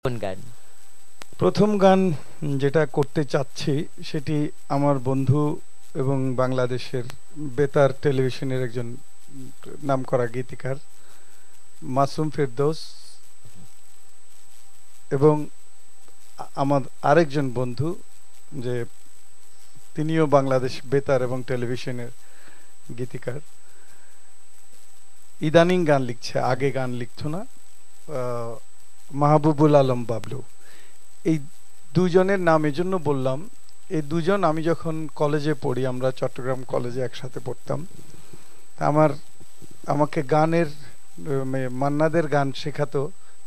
কোন গান? প্রথম গান যেটা করতে চাচ্ছি সেটি আমার বন্ধু এবং বাংলাদেশের বেতার টেলিভিশনের একজন নামকরা গীতিকার মাসুম ফেরদৌস এবং আমার আরেকজন বন্ধু যে তিনিও বাংলাদেশ বেতার এবং টেলিভিশনের গীতিকার, ইদানিং গান লিখছে, আগে গান লিখতো না, মাহবুবুল আলম বাবলু। এই দুজনের নাম এজন্য বললাম, এই দুজন আমি যখন কলেজে পড়ি, আমরা চট্টগ্রাম কলেজে একসাথে পড়তাম, আমাকে গানের মান্নাদের গান শেখাতো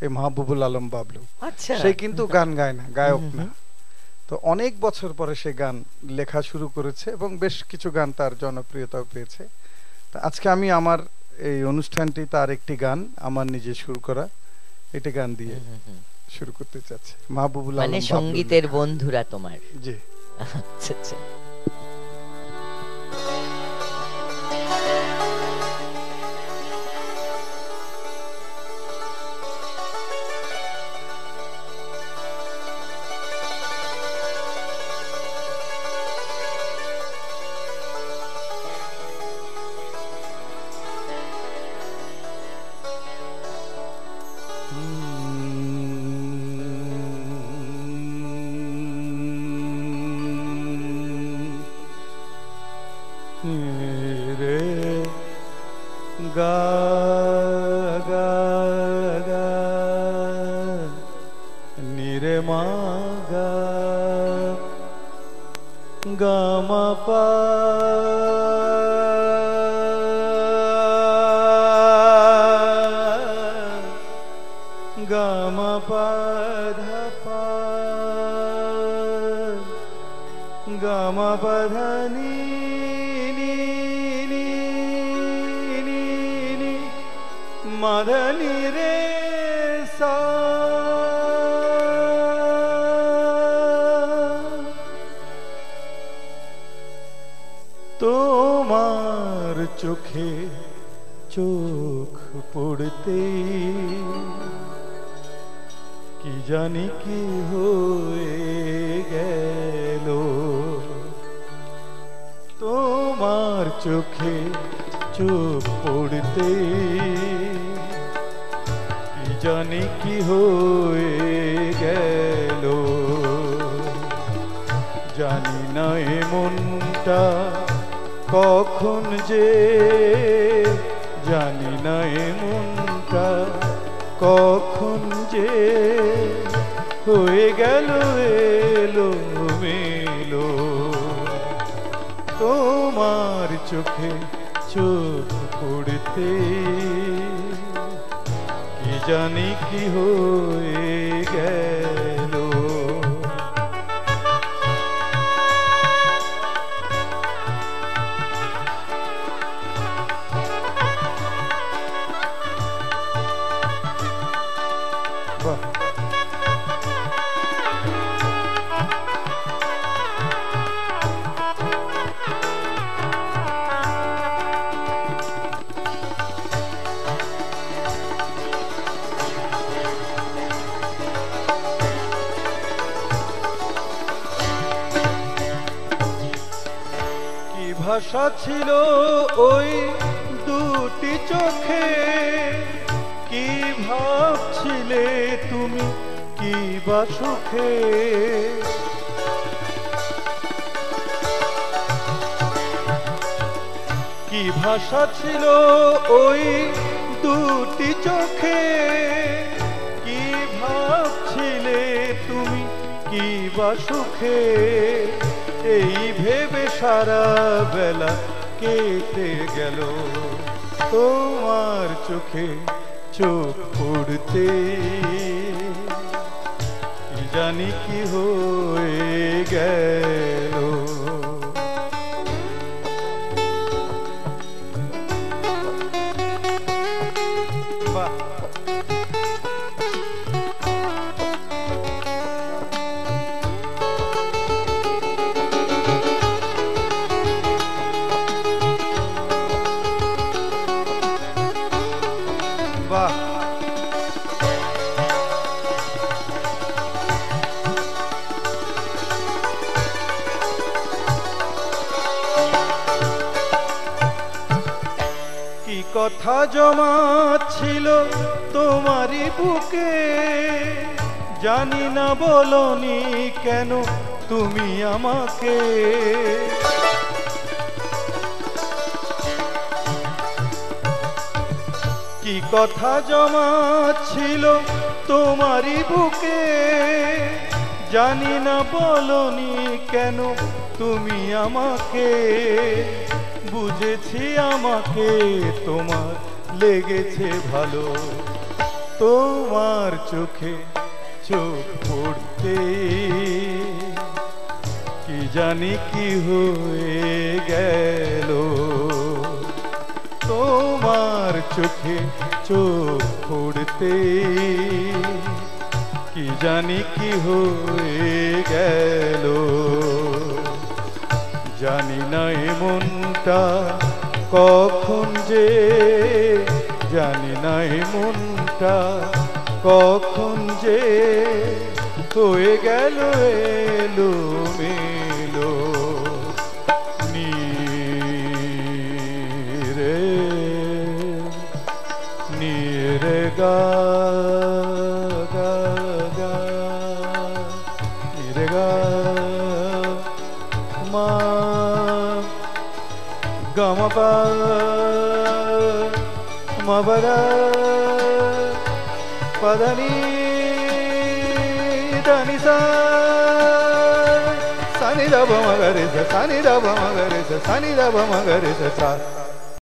এই মাহবুবুল আলম বাবলু। আচ্ছা, সে কিন্তু গান গায় না, গায়ক না। তো অনেক বছর পরে সে গান লেখা শুরু করেছে এবং বেশ কিছু গান তার জনপ্রিয়তাও পেয়েছে। তো আজকে আমি আমার এই অনুষ্ঠানটি তার একটি গান, আমার নিজে সুর করা, এটা গান দিয়ে শুরু করতে চাচ্ছি। মাহবুবুল আলম মানে বাবলু সঙ্গীতের লেখা। বন্ধুরা তোমার? জি। আচ্ছা আচ্ছা। রে গা গা গা নিরে মা গা গা মা পা গা মা পা ধা পা গা মা পা ধা নি মাধনি রে সা তোমার চোখে চোখ পড়তে কি জানি কি হয়ে গেল, তোমার চোখে চোখ পড়তে কি জানি কি হয়ে গেল। জানি না এ মনটা কখন যে, জানি না এ মনটা কখন যে হয়ে গেল এলো মেলো, তোমার চোখে চোখ পড়তে কি জানি কি হয়ে গেল। বাহ, ভাষা ছিল ওই দুটি চোখে, কি ভাবছিলে তুমি কি বা সুখে, কি ভাষা ছিল ওই দুটি চোখে, কি ভাবছিলে তুমি কি বা সুখে, এই ভেবে সারা বেলা কেটে গেল, তোমার চোখে চোখ পড়তে কি জানি কি হয়ে গেল। বাহ, কথা জমা ছিল তোমারই বুকে, জানি না বলনি কেন তুমি আমাকে। কি কথা জমা ছিল তোমারই বুকে, জানি না বলনি কেন তুমি আমাকে। বুঝেছি আমাকে তোমার লেগেছে ভালো, তোমার চোখে চোখ পড়তে কি জানি কি হয়ে গেল। তোমার চোখে চোখ পড়তে কি জানি কি হয়ে গেল। জানি না মনটা কখন যে, জানি না মনটা কখন যে হয়ে গেল এলোমেলো। নীরে নীরে গা গা গা নীরে গা মা গা মা পা মা পা দা পা দা নি da ni sa sa ni da ba ma ga re sa, sa ni da ba ma ga re sa, sa ni da ba ma ga re sa sa